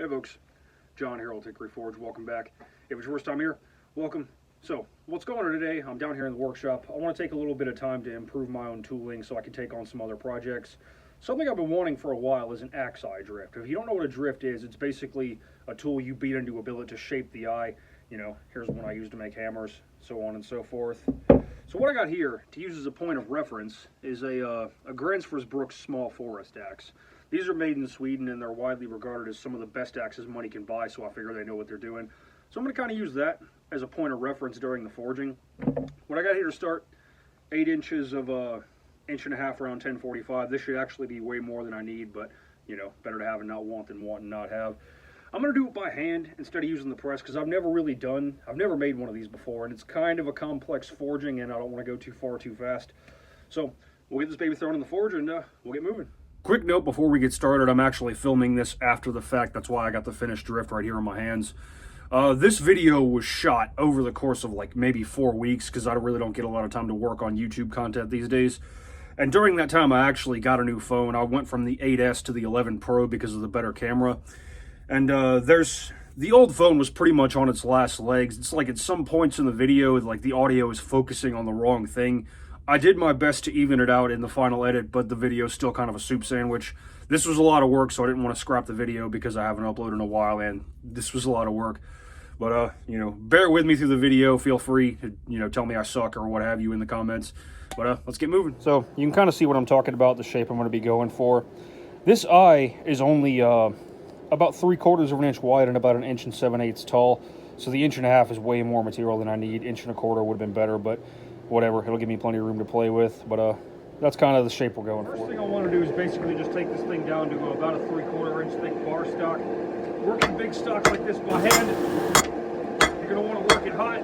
Hey folks, John here, Old Hickory Forge. Welcome back. If it's your first time here, welcome. So, what's going on today? I'm down here in the workshop. I want to take a little bit of time to improve my own tooling so I can take on some other projects. Something I've been wanting for a while is an axe eye drift. If you don't know what a drift is, it's basically a tool you beat into a billet to shape the eye. You know, here's one I use to make hammers, so on and so forth. So what I got here to use as a point of reference is a Gränsfors small forest axe. These are made in Sweden and they're widely regarded as some of the best axes money can buy, so I figure they know what they're doing. So I'm going to kind of use that as a point of reference during the forging. What I got here to start, 8 inches of 1.5 inch around 1045. This should actually be way more than I need, but you know, better to have and not want than want and not have. I'm going to do it by hand instead of using the press because I've never made one of these before, and it's kind of a complex forging and I don't want to go too far too fast. So we'll get this baby thrown in the forge and we'll get moving. Quick note before we get started, I'm actually filming this after the fact. That's why I got the finished drift right here in my hands. This video was shot over the course of like maybe 4 weeks because I really don't get a lot of time to work on YouTube content these days. And during that time, I actually got a new phone. I went from the 8S to the 11 Pro because of the better camera. And the old phone was pretty much on its last legs. It's like at some points in the video, like the audio is focusing on the wrong thing. I did my best to even it out in the final edit, but the video is still kind of a soup sandwich. This was a lot of work, so I didn't want to scrap the video because I haven't uploaded in a while, and this was a lot of work. But, you know, bear with me through the video. Feel free to, you know, tell me I suck or what have you in the comments. But let's get moving. So you can kind of see what I'm talking about, the shape I'm going to be going for. This eye is only about 3/4 of an inch wide and about 1 7/8 inches tall. So the 1.5 inches is way more material than I need. 1.25 inches would have been better, but whatever, it'll give me plenty of room to play with. But that's kind of the shape we're going for. First thing I want to do is basically just take this thing down to about a 3/4 inch thick bar stock. Working big stock like this by hand, you're going to want to work it hot,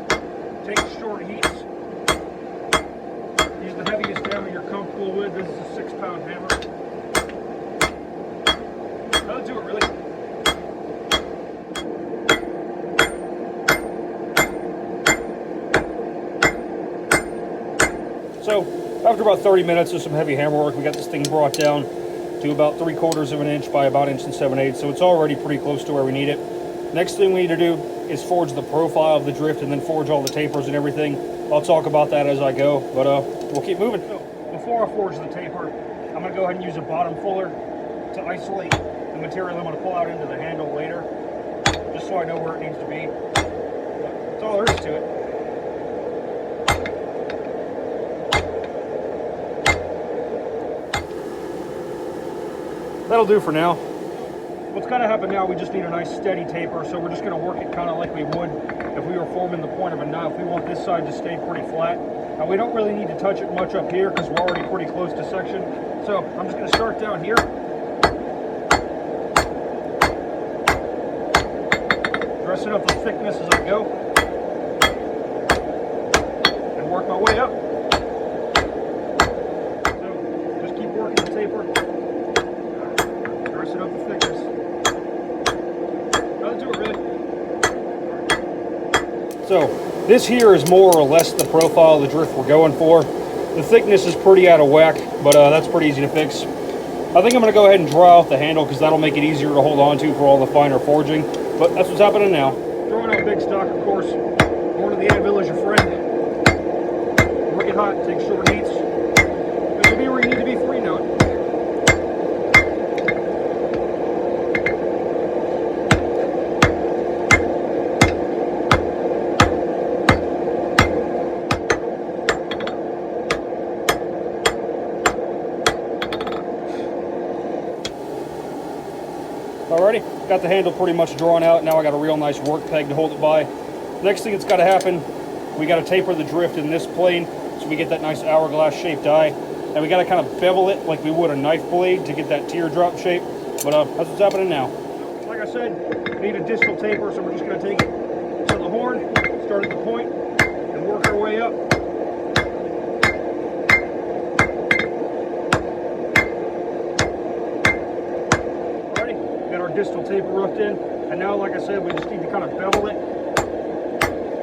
take short heats, use the heaviest hammer you're comfortable with. This is a 6-pound hammer. That'll do it, really. So, after about 30 minutes of some heavy hammer work, we got this thing brought down to about 3/4 inch by about 1 7/8 inches, so it's already pretty close to where we need it. Next thing we need to do is forge the profile of the drift and then forge all the tapers and everything. I'll talk about that as I go, but we'll keep moving. So, before I forge the taper, I'm going to go ahead and use a bottom fuller to isolate the material I'm going to pull out into the handle later, just so I know where it needs to be. That's all there is to it. That'll do for now. What's going to happen now, we just need a nice steady taper, so we're just going to work it kind of like we would if we were forming the point of a knife. We want this side to stay pretty flat. Now, we don't really need to touch it much up here because we're already pretty close to section. So I'm just going to start down here. Dressing up the thickness as I go. And work my way up. So just keep working the taper. Dressing up the thickness. That'll do it, really. So this here is more or less the profile of the drift we're going for. The thickness is pretty out of whack, but that's pretty easy to fix. I think I'm going to go ahead and draw out the handle because that'll make it easier to hold on to for all the finer forging. But that's what's happening now. Throwing out big stock, of course. Going to the anvil is your friend. Work it hot, take short heats. It'll be where you need to be for note. Alrighty, got the handle pretty much drawn out. Now I got a real nice work peg to hold it by. Next thing that's got to happen, we got to taper the drift in this plane so we get that nice hourglass shaped eye. And we got to kind of bevel it like we would a knife blade to get that teardrop shape. But that's what's happening now. Like I said, we need a distal taper, so we're just going to take it to the horn, start at the point, and work our way up. Distal taper roughed in, and now, like I said, we just need to kind of bevel it.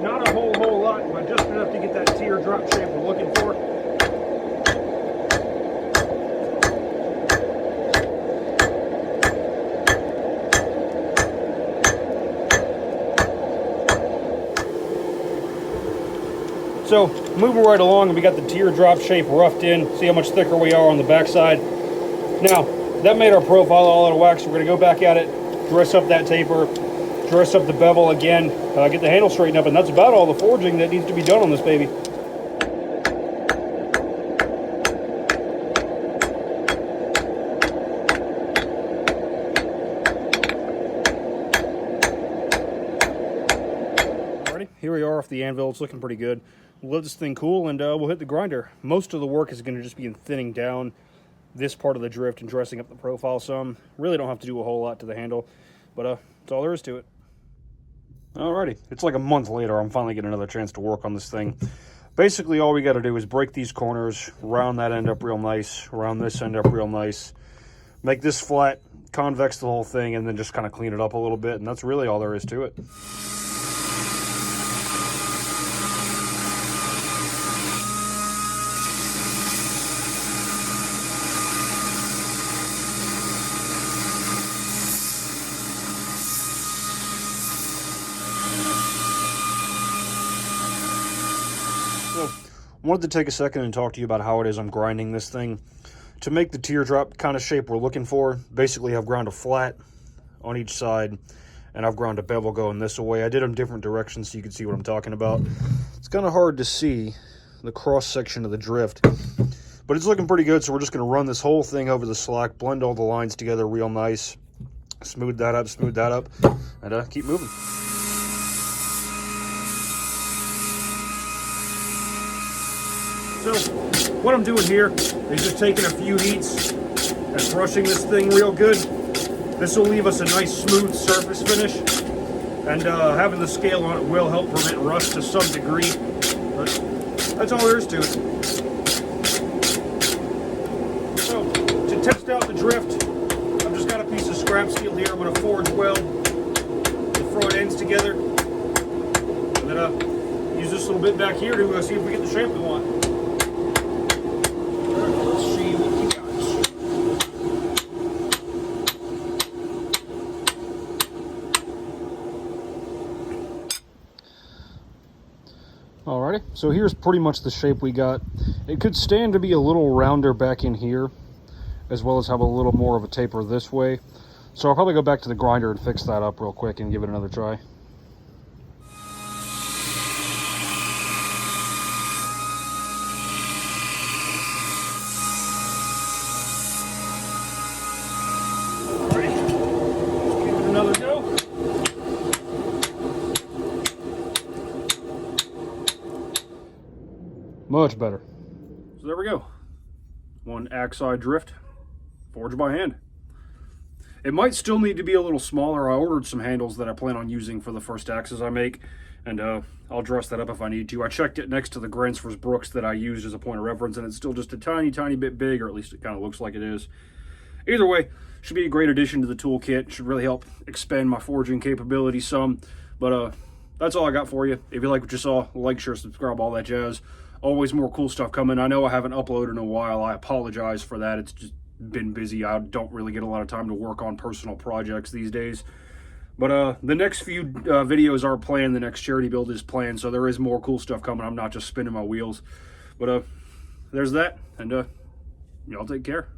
Not a whole lot, but just enough to get that teardrop shape we're looking for. So moving right along, and we got the teardrop shape roughed in. See how much thicker we are on the backside. Now, that made our profile all out of wax. We're gonna go back at it, dress up that taper, dress up the bevel again, get the handle straightened up, and that's about all the forging that needs to be done on this baby. Alrighty, here we are off the anvil. It's looking pretty good. We'll let this thing cool, and we'll hit the grinder. Most of the work is going to just be in thinning down this part of the drift and dressing up the profile some. Really don't have to do a whole lot to the handle, but that's all there is to it. Alrighty, it's like a month later. I'm finally getting another chance to work on this thing. Basically, all we got to do is break these corners, round that end up real nice, round this end up real nice, make this flat, convex the whole thing, and then just kind of clean it up a little bit, and that's really all there is to it. So, wanted to take a second and talk to you about how it is I'm grinding this thing. To make the teardrop kind of shape we're looking for, basically I've ground a flat on each side, and I've ground a bevel going this way. I did them different directions so you can see what I'm talking about. It's kind of hard to see the cross section of the drift, but it's looking pretty good, so we're just going to run this whole thing over the slack, blend all the lines together real nice, smooth that up, and keep moving. So, what I'm doing here is just taking a few heats and brushing this thing real good. This will leave us a nice smooth surface finish, and having the scale on it will help prevent rust to some degree, but that's all there is to it. So, to test out the drift, I've just got a piece of scrap steel here. I'm going to forge weld the front ends together, and then use this little bit back here to see if we get the shape we want. Alrighty, so here's pretty much the shape we got. It could stand to be a little rounder back in here, as well as have a little more of a taper this way. So I'll probably go back to the grinder and fix that up real quick and give it another try. Alrighty, let's give it another go. Much better. So there we go. One axe side drift, forged by hand. It might still need to be a little smaller. I ordered some handles that I plan on using for the first axes I make, and I'll dress that up if I need to. I checked it next to the Gransfors Brooks that I used as a point of reference, and it's still just a tiny bit big, or at least it kind of looks like it is. Either way, should be a great addition to the toolkit. Should really help expand my forging capability some. But that's all I got for you. If you like what you saw, like, share, subscribe, all that jazz. Always more cool stuff coming. I know I haven't uploaded in a while. I apologize for that. It's just been busy. I don't really get a lot of time to work on personal projects these days. But the next few videos are planned. The next charity build is planned, so there is more cool stuff coming. I'm not just spinning my wheels. But there's that, and y'all take care.